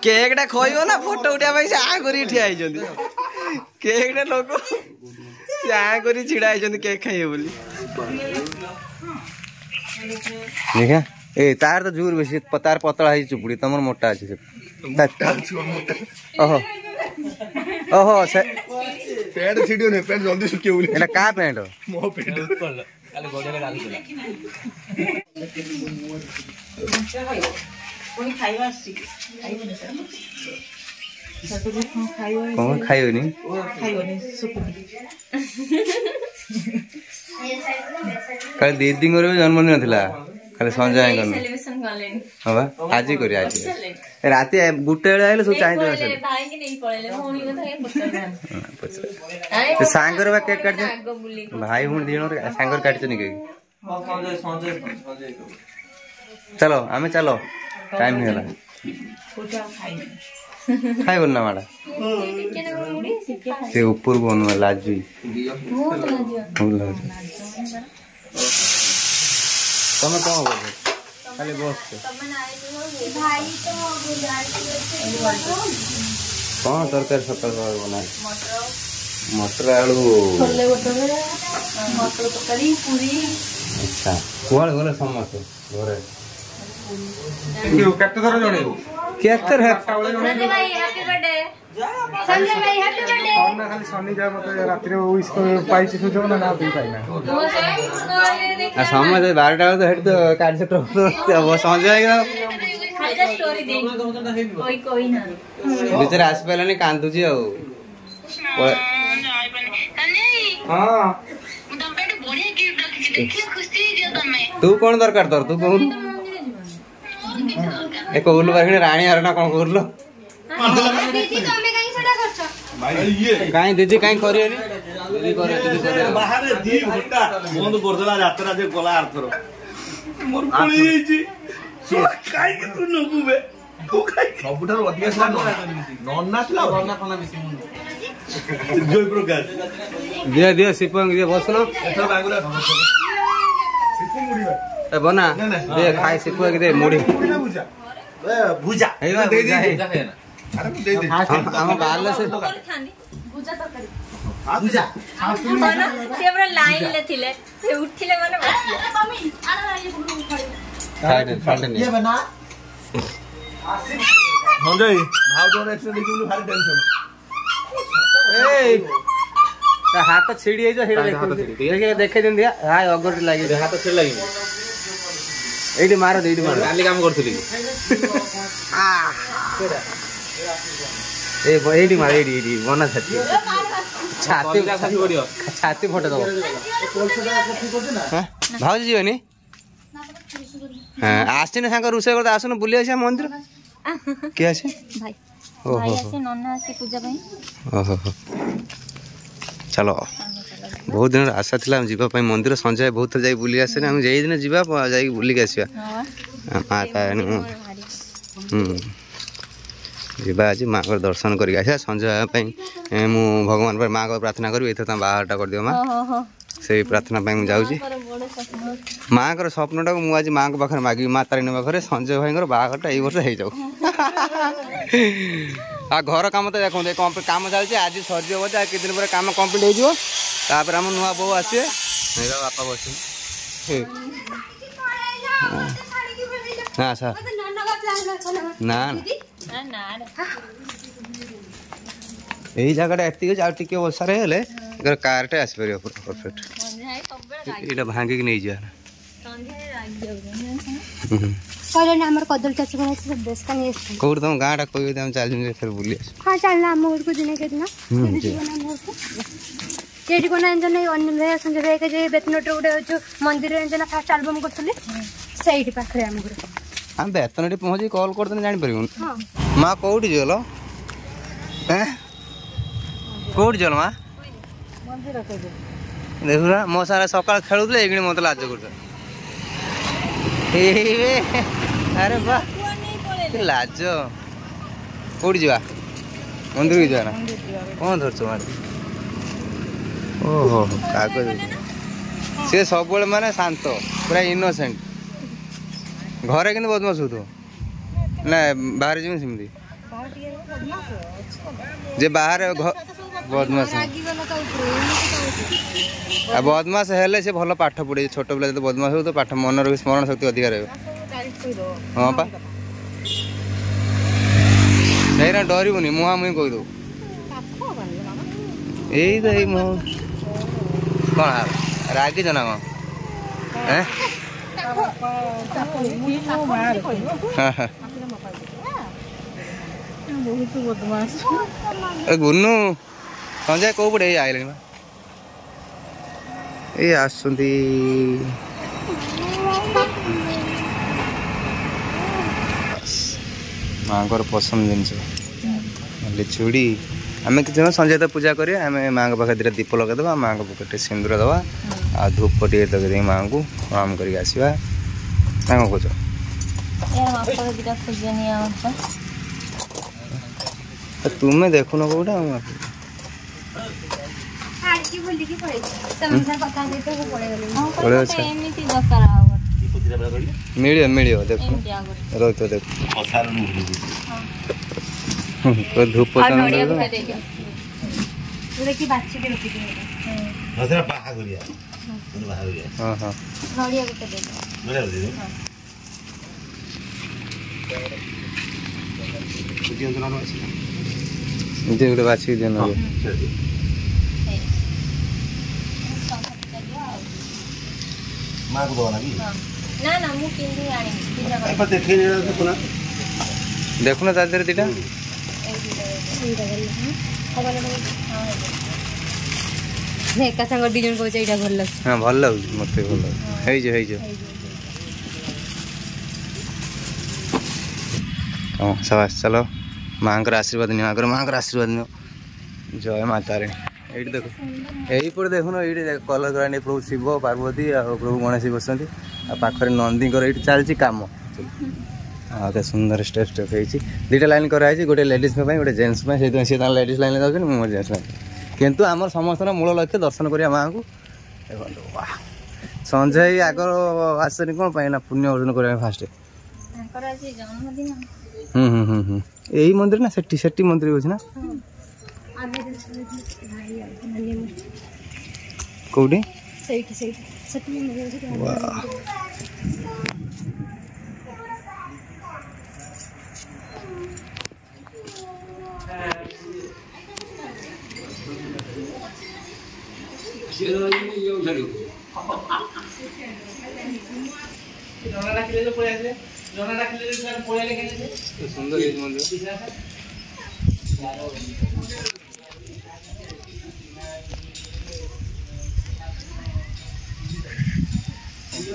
cake टा खोइबो ना photo उठा से आ करी ठिया केक टा लोक आ करी छिड़ा केक खाइए बोली देखा ए तार तो जोर बेसी तार पतला है चुपुड़ी तुम मोटा अच्छे ओहो ओहो से पैंट छिड़ियो ने पैंट जल्दी सुकियो बोली एटा का पैंट मो पैंट काले गोडे लागु कोई खाइबा आसी कौन खाइबनी खाइबनी सुकुनी कल दीदी जन्मदिन थिला खाली संजय सेलिब्रेशन करलेनी हां बा आज ही करी आज राती गुटे बेले आइले सब चाहि देबे भाई के नहीं पड़ेले होनी कथा के पछरे तो सांगर बा केक काट दे भाई हुन दिनो सांगर काट छ नि केक हां संजय चलो आमे चलो टाइम हो गला पूजा खाइ खाइ बोल ना माडा से ऊपर बोन लाजी बहुत लाजियो तमे कौन बोल खाली बस भाई तो कौन तरकारी सकाल बना मटर आलू छोले भटूरे मटर तरकारी पूरी अच्छा कुआले गले समस्त घरे केते थरा जणे केतर है संजय भाई हैप्पी बर्थडे संजय भाई हैप्पी बर्थडे और ना खाली शनि जा मत रात्रि में विश को पाइछि सुजो ना दे पाइना आ समय 12टा तो हेड तो कार्ड से तो वो समझ जाएगा खाली स्टोरी दे कोई ना बेचारा आस पहले कांदू जी आ हां तू कौन दरकार तोर तू कहू ए कहूल बाहिणी राणी हरना कौन कहूल दीदी तमे काई सडा करछ भाई ये काई दीदी काई करियनी दीदी करे बाहर दी घंटा बंद कर देला यात्रा जे गला आरथरो मोर पळी जाईची काई के तू नबु बे तू काई सबुठार अधिक सला नन्ना थला नन्ना कोना बेसी मुंड जय प्रकाश दे सिपंग दे बसनो एथर बांगुला सिपु मुड़ी बे ए बना दे खाई सिपंग दे मुड़ी बुझा बुझा दे दे अरे दे दे हम बाल से बुझा तरकारी बुझा से हमरा लाइन ले थिले से उठिले माने बसले मम्मी आना ये बुनु खड़ी खाटे ये बना संजय भाव जोन एक्शन देखिलु भारी टेंशन ए हाथ छिड़ी है जो हेड देखे देखे दिन दिया हाय अगर लागी हाथ छिड़ लागी एडी मारो काली काम करथली ए एडी मार एडी बना छाती छाती फटे दो भाउजी जीवनी हां आस्तिन सांग रुसे करते आसुन बुली आसे मंदिर के आसे भाई ओहो भाई आसे नन्ना आसे पूजा भाई ओहो चलो बहुत दिन आशा थिला हम जीवा पई मंदिर संजय बहुत जाई बुली आसे हम जेई दिन जीवा जाई बुली के आसीबा माता जीवा आज माँ को दर्शन करके आसा संजय मु भगवान पर माँ को प्रार्थना करी एथर ता बाहरटा कर दियो माँ से प्रार्थना पई मु जाउची माँ को स्वप्नटा को मु आज माँ को पाखरे मागी माँ तारिणी पाखरे संजय भाई को बाहरटा ए वर्ष हे जाऊ आ घर काम तो देखो काम चलती आज सरी बोझे कि दिन पर काम कम्प्लीट हो तापर आम नुआ बो आसे बापा बस हाँ सर ना यही जगह एति टे बसार कारटे आसपर परफेक्ट ये भांगिक नहीं जा कहले ना हमर कदल चाची बना से देश का नहीं है कोर तुम गाडा कोई हम चल जे फिर बुली हां चलना हम और को दिने के दिन केडी कोना जन अनिल भाई संजय भाई के जे बेतनट उडे जो मंदिर जन फर्स्ट एल्बम करथले सेठी पाखरे हम गुरे हम बेतनटी पहुंची कॉल कर देने जानि परिबन हां मां कोठी जेलो हैं कोठी जेलो मां मंदिर के देखुरा मो सारा सकाळ खेलुतले एगणी मत लाज करत अरे वाह लाज कौटी जा मंदिर की जा कौन धरछ मारे ओहो कागज से सब माने शांत पूरा इनोसेंट घरे कि बदमाश हो ना बाहर जी सेमती जे बाहर बदमाश बदमाश हेले से भल पाठ पढ़े छोट पिला जो बदमाश हो तो पाठ मन रही स्मरण शक्ति अधिक रहे हाँ पा सही डरबुनि मुहा मुही कहीदे यही तो यही मुह कौन रागिच ना कौन गुन्नू संजय कौ पटे आइले ये आसुंती माँ को पसंद जिन चूड़ी आम कि संजय तो पूजा करें आम माँ को पाखे 2 दीप लगेदे माँ को पाखे सिंदूर दवा आ धूप टे लगे माँ को प्रणाम करके आसवा कौन कौच तुम्हें देखुन कौटा मिलियो मिलियो देख रोहित देख धूप हाँ हाँ गोटे बाछी दिन माँ को दवा ना ना मु किंदी आनी देखुना ता देहरे दीटा एका संग डिजन को एटा भल लाग हां भल लाग मते भल लाग हेइ जे हां शाबाश चलो मां का आशीर्वाद नि मां का आशीर्वाद नि जय माता रे एठी देखो एही पर देखो ना एठी कलर कराने प्रभु शिव पार्वती आ प्रभु गणेश बसंती आ पाखरे नंदी कर एठी चलची काम हाँ तो सुंदर स्टेप स्टेप है 2टा लाइन कराई गोटे लेडीज गोटे जेन्ट्स से लेडीज लाइन जाऊँ मुझे जेन्ट्स लाइन किंतु आम समस्त मूल लक्ष्य दर्शन करिया माँ को देखो वाह संजय आग आसनी कौन पाई ना पुण्य अर्जन करने फास्ट यही मंदिर ना सेठी मंदिर अच्छे ना कौटी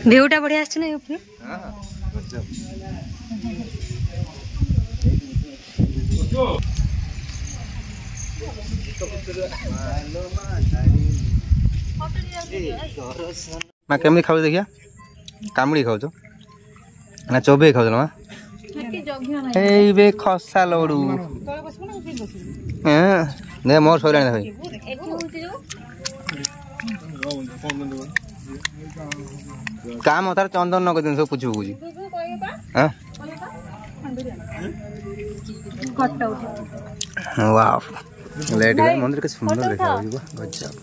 ভিউটা বড়িয়া আসছে না উপরে माँ केमी खाऊ देखिया कामुड़ी खाऊ ना चोबे खाऊ माँ बे खसा लड़ू दे मोर सर भाई काम तार चंदन नक दिन सब पूछू पूछी हाँ वाह लेट मंदिर के सुंदर देखा गजब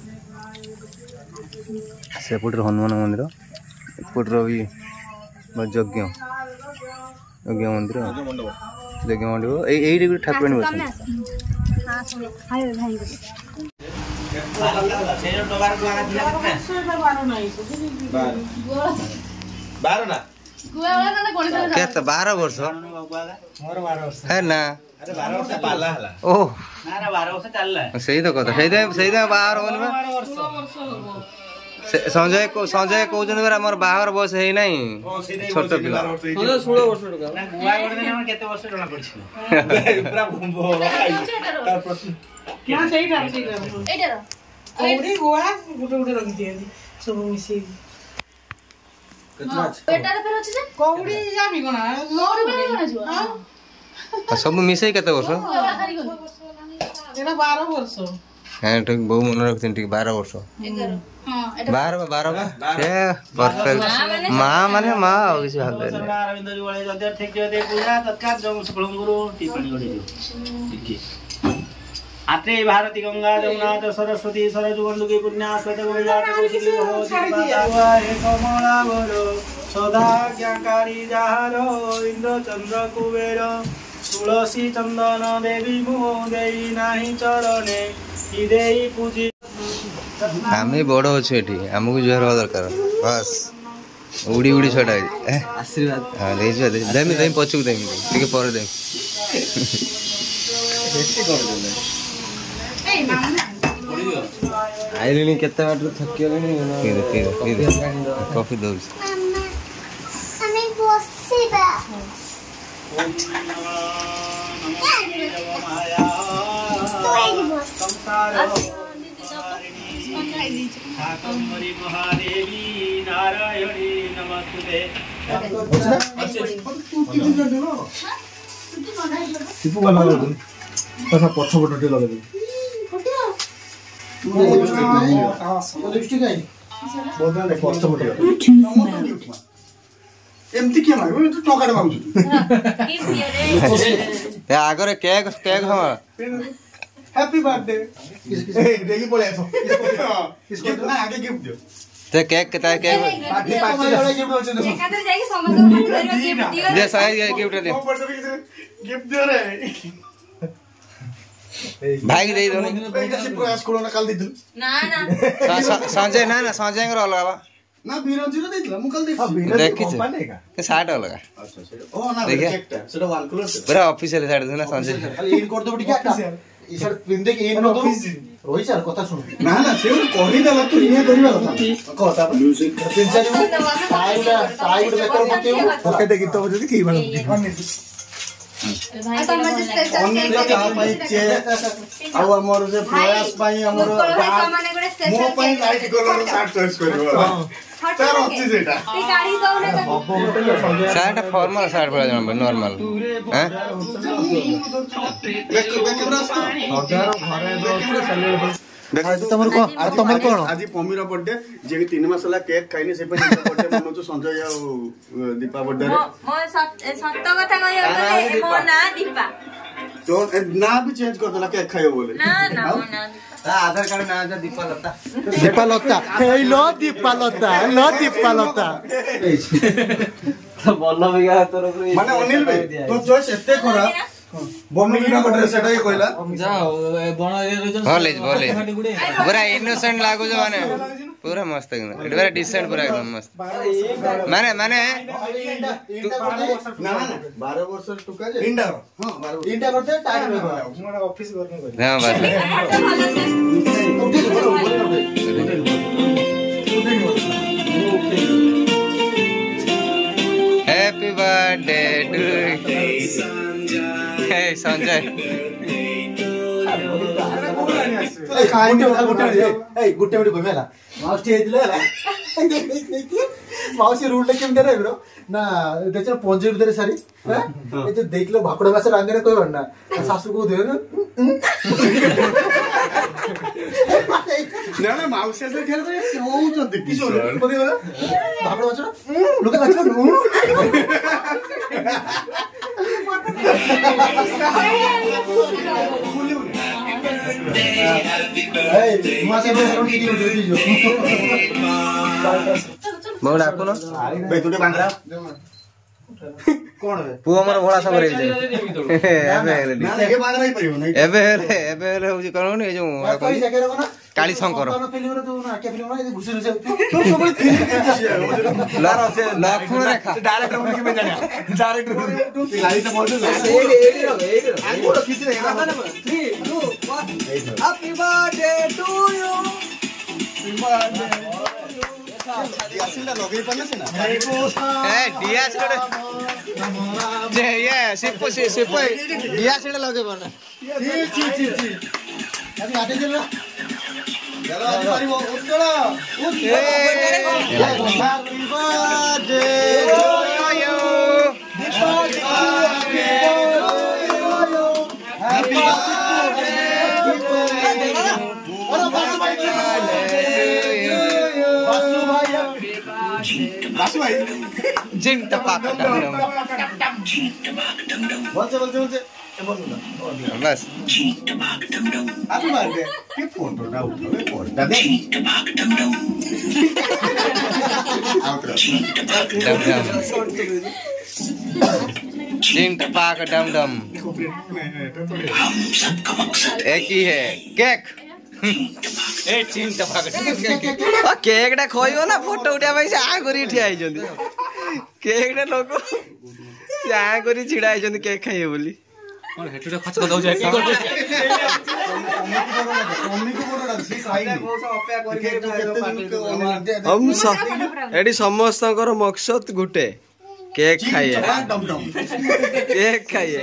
सेपटर हनुमान मंदिर एपटर भी यज्ञ मंदिर यज्ञ मंडप ये ठाकुर केत 12 वर्ष है ना ओह सही तो कथा सही 12 संजय कहते मोर बाहर बयस है नहीं छोट पिला सब मिसे केते वर्ष 12 वर्ष হ্যাঁ ঠিক বউ মনে রাখছেন ঠিক 12 ବର୍ଷ 12 परफेक्ट মা মানে মা ଆଉ କିଛି ଭାବେ ନା अरविंद जुवाळे जदे ठीक जदे पूजा तत्काल जम सफलम गुरु टिप्पणी गडे दियो ठीक है आत्रे भारती गंगा जमुना सरस्वती सरजु बंधुकी पुण्या श्वेत गोविंदात कौशिकी हो दिवाता हे कमला बरो सदा ज्ञाकारी जाहारो इंद्र चंद्र कुबेर तुलसी चंदन देवी मो देई नाही चरणे कि देई पूजी ଆମେ ବଡ଼ ଅଛୁ ଏଠି ଆମକୁ ଜୁହାର ହବା ଦରକାର ବାସ୍ ଉଡ଼ି ଉଡ଼ି ଛଡ଼ା ଆଶୀର୍ବାଦ ହଁ ଦେଇଯିବା ଦେମି ଦେମି ପଛକୁ ଦେମି ଟିକେ ପରେ ଦେମି ଆଇଲିଣି କେତେ ବାଟରୁ ଥକିଗଲିଣି କଫି ଦଉଛି शाकंभरी महादेवी नारायणी नमस्ते टिपू वाला लगा तसा पछ पट टे लगा दे लिपस्टिक आई बोलदा दे पछ पट एमती के मागो तो टोकाडे मागु ए आगरे केक केक हम हैप्पी बर्थडे देखी बोले ऐसा इसको ना आगे गिफ्ट दियो ते केक केता केक पार्टी पार्टी वाला गिफ्ट होचे देखो एकादर जाई समस्त गिफ्ट दियो दे साइज गिफ्ट दे गिफ्ट दियो रे भाई दे दो एटा से प्रयास करो ना काल दिदु ना ना संजय ना ना संजय को अलग बा ना बीरंजी रो देतला मु काल देख देखि के साट अलग अच्छा ओ ना चेकटा सेटा वाल कलर से पूरा ऑफिशियल साइड ना संजय खाली इन कर दो ठीक है ई शर्ट पिंदे के इन नो रोही सर कथा सुन ना ना से कहि देला तू ये करबा कथा म्यूजिक तीन चार साइड बेकर मते ओके दे गीत बजे की बन हमर जे प्रयास पाई हमर मो पाई लाइट कलर शर्ट चॉइस करबो तार अछि जेटा ती गाड़ी दौने शर्ट फॉर्मल शर्ट पड़ा जान नॉर्मल हैं तमर कोन आज पमीर बर्थडे जे 3 मास ला केक खाइने से पे बर्थडे मनोचो संजय आ दीपा बर्थडे मो सत्य कथा कहयो बोले मो ना दीपा तो ना भी चेंज कर देला केक खाइयो बोले ना ना मो ना आधार कार्ड ना जा दीपा लता हे लो दीपा लता तो बोलो भैया तोर माने अनिल भाई तो चॉइस एते खरा बमनी बिना बर्थडे सेटा ही कहला जाओ बण एरिया कॉलेज पूरा इनोसेंट लागो जो माने पूरा मस्त एकदम इट वेरी डिसेंट पूरा एकदम मस्त माने ना ना 12 वर्ष टुका जे इंडा हां 12 इंडा करते टाइम में हमरा ऑफिस करने को हां बस हैप्पी बर्थडे टू हे संजय गुट्टे मिनट घुमेला माउसी हेला माउसी रूल केम दे रे ब्रो ना त्याच्या पंजे भीतर सारी ए जे देखलो भाकड़ा मासे रांगने कोई बनना सासू को दे ना ना माउसी से खेल रे हो जो देखी सो बोली भाकड़ा मासे लोके मासे बहुत डाकुन भाई तू बांधरा कोन पुओ हमर भोला सब रे जे ना लेके बांधरा ही परियो नहीं एबे होजी कोन ए जो कोई जगह रो ना काली शंकर फिल्म रो तो ना के फिल्म ना घुसी रे तो सब लखन रेखा डायरेक्टर मन के में जाना डायरेक्टर गाड़ी तो बोल दे आगो खींच रे 3 2 1 हैप्पी बर्थडे टू यू दियासिंदा लगे पन्ना से ना ए दिया छड़े जे ये सिपो दिया छड़े लगे बना जी अभी आते चल रहा चलो आज मारी वो चलो happy birthday to you happy birthday Basu भाई जिम टपाक डम डम बोलते बोलते बोलते ए बोलू ना बस आप मार दे ये फोटो ना उठो ये फोटो दे आउटरो डम डम जिम टपाक डम डम एक ही है केक ए जिम टपाक केक टा खोइबो ना फोटो उठा भाई से आ करी ठिया आइजंदी केक टा लोक आ करी छिडा आइजंदी केक खाइए बोली कोन हेटुडे खच दउ जाय की करबो हम एडी समस्तकर मकसद गुटे केक खाइए केक खाइए